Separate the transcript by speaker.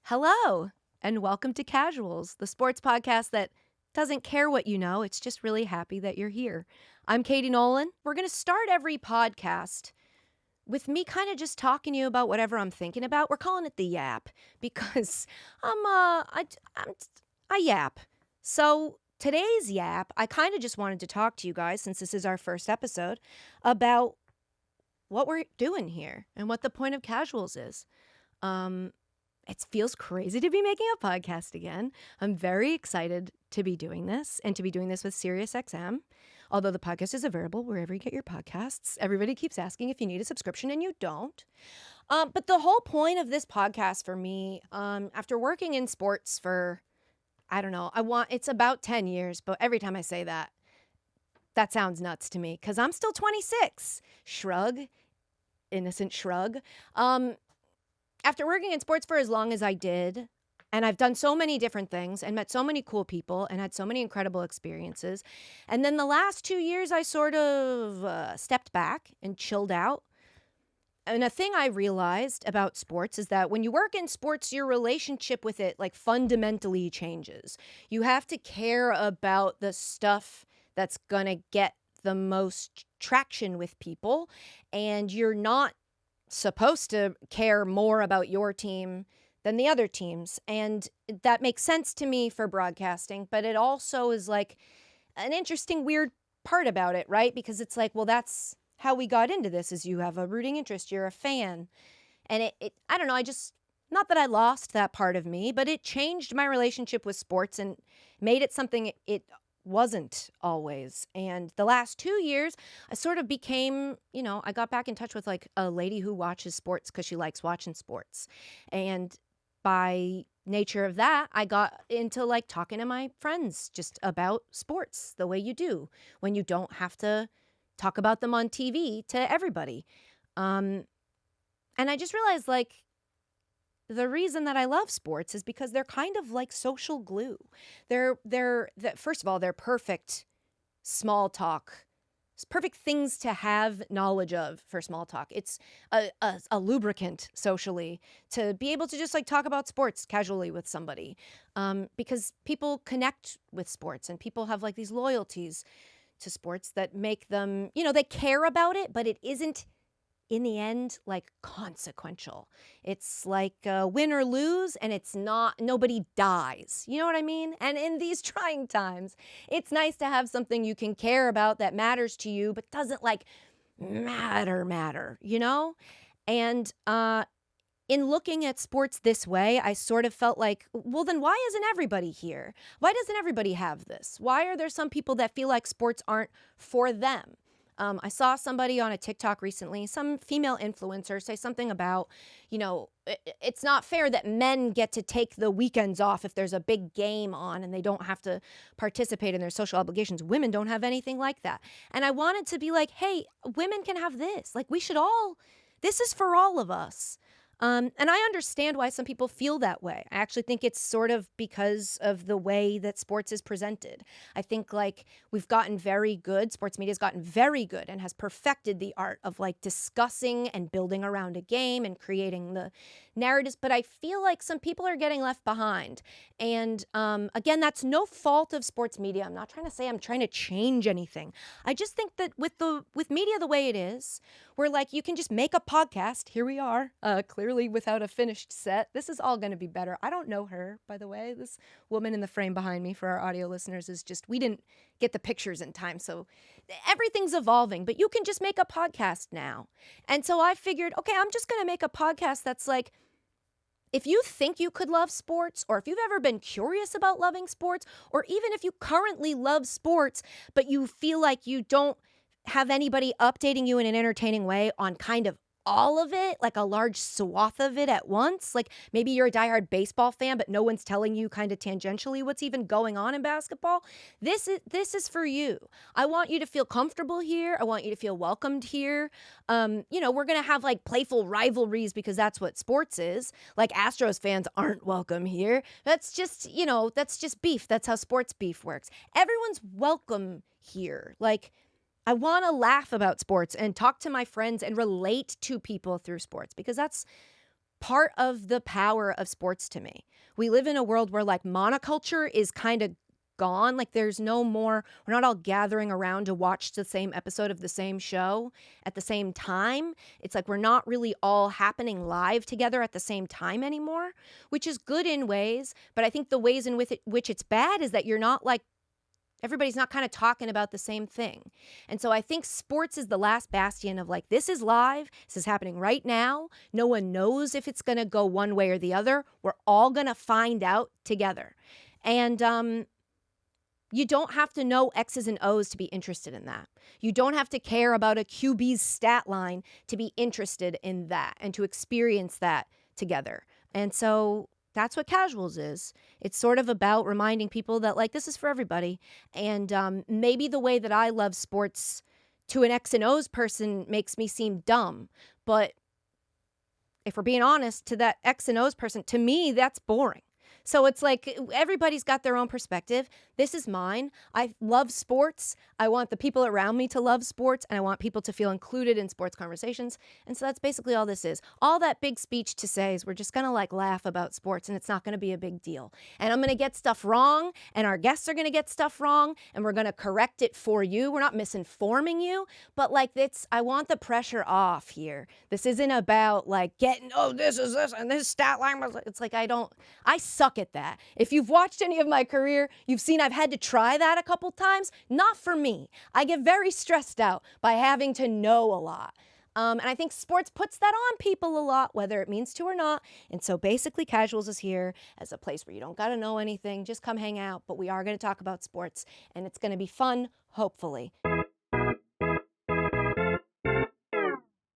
Speaker 1: Hello, and welcome to Casuals, the sports podcast that doesn't care what you know. It's just really happy that you're here. I'm Katie Nolan. We're going to start every podcast with me kind of just talking to you about whatever I'm thinking about. We're calling it the Yap because I yap. So today's Yap, I kind of just wanted to talk to you guys, since this is our first episode, about what we're doing here and what the point of Casuals is. It feels crazy to be making a podcast again. I'm very excited to be doing this and to be doing this with SiriusXM. Although the podcast is available wherever you get your podcasts. Everybody keeps asking if you need a subscription and you don't. But the whole point of this podcast for me, after working in sports for, it's about 10 years, but every time I say that, that sounds nuts to me because I'm still 26. Shrug, innocent shrug. After working in sports for as long as I did, and I've done so many different things and met so many cool people and had so many incredible experiences. And then the last 2 years, I sort of stepped back and chilled out. And a thing I realized about sports is that when you work in sports, your relationship with it like fundamentally changes. You have to care about the stuff that's going to get the most traction with people, and you're not supposed to care more about your team than the other teams. And that makes sense to me for broadcasting, but it also is like an interesting, weird part about it, right? Because it's like, well, that's how we got into this, is you have a rooting interest, you're a fan. And I don't know, not that I lost that part of me, but it changed my relationship with sports and made it something it wasn't always. And the last 2 years, I sort of became, I got back in touch with like a lady who watches sports because she likes watching sports. And by nature of that, I got into like talking to my friends just about sports the way you do when you don't have to talk about them on TV to everybody. And I just realized like, the reason that I love sports is because they're kind of like social glue. First of all, they're perfect small talk. It's perfect things to have knowledge of for small talk. It's a lubricant socially to be able to just like talk about sports casually with somebody, because people connect with sports and people have like these loyalties to sports that make them, they care about it, but it isn't in the end, like consequential. It's like win or lose, and it's not, nobody dies. You know what I mean? And in these trying times, it's nice to have something you can care about that matters to you, but doesn't like matter, And in looking at sports this way, I sort of felt like, well, then why isn't everybody here? Why doesn't everybody have this? Why are there some people that feel like sports aren't for them? I saw somebody on a TikTok recently, some female influencer, say something about, it's not fair that men get to take the weekends off if there's a big game on and they don't have to participate in their social obligations. Women don't have anything like that. And I wanted to be like, hey, women can have this. Like, this is for all of us. And I understand why some people feel that way. I actually think it's sort of because of the way that sports is presented. I think like we've gotten very good, sports media has gotten very good and has perfected the art of like discussing and building around a game and creating the narratives. But I feel like some people are getting left behind. And again, that's no fault of sports media. I'm not trying to say I'm trying to change anything. I just think that with media the way it is, where like you can just make a podcast. Here we are, clearly without a finished set. This is all going to be better. I don't know her, by the way. This woman in the frame behind me, for our audio listeners, is just, we didn't get the pictures in time. So everything's evolving, but you can just make a podcast now. And so I figured, okay, I'm just going to make a podcast that's like, if you think you could love sports, or if you've ever been curious about loving sports, or even if you currently love sports, but you feel like you don't have anybody updating you in an entertaining way on kind of all of it, like a large swath of it at once. Like maybe you're a diehard baseball fan, but no one's telling you kind of tangentially what's even going on in basketball. This is for you. I want you to feel comfortable here. I want you to feel welcomed here. We're going to have like playful rivalries because that's what sports is. Like Astros fans aren't welcome here. That's just beef. That's how sports beef works. Everyone's welcome here. Like, I want to laugh about sports and talk to my friends and relate to people through sports, because that's part of the power of sports to me. We live in a world where like monoculture is kind of gone. Like there's no more, we're not all gathering around to watch the same episode of the same show at the same time. It's like we're not really all happening live together at the same time anymore, which is good in ways. But I think the ways in which it's bad is that you're not like, everybody's not kind of talking about the same thing. And so I think sports is the last bastion of like, this is live. This is happening right now. No one knows if it's going to go one way or the other. We're all going to find out together. And you don't have to know X's and O's to be interested in that. You don't have to care about a QB's stat line to be interested in that and to experience that together. And so that's what Casuals is. It's sort of about reminding people that like this is for everybody. And maybe the way that I love sports to an X and O's person makes me seem dumb. But if we're being honest, to that X and O's person, to me, that's boring. So it's like everybody's got their own perspective. This is mine. I love sports. I want the people around me to love sports, and I want people to feel included in sports conversations. And so that's basically all this is. All that big speech to say is we're just going to like laugh about sports, and it's not going to be a big deal. And I'm going to get stuff wrong, and our guests are going to get stuff wrong, and we're going to correct it for you. We're not misinforming you, but like I want the pressure off here. This isn't about like getting, oh, this is this, and this stat line was, it's like I suck at that. If you've watched any of my career, you've seen I've had to try that a couple times. Not for me. I get very stressed out by having to know a lot. And I think sports puts that on people a lot, whether it means to or not. And so basically Casuals is here as a place where you don't got to know anything. Just come hang out. But we are going to talk about sports, and it's going to be fun, hopefully.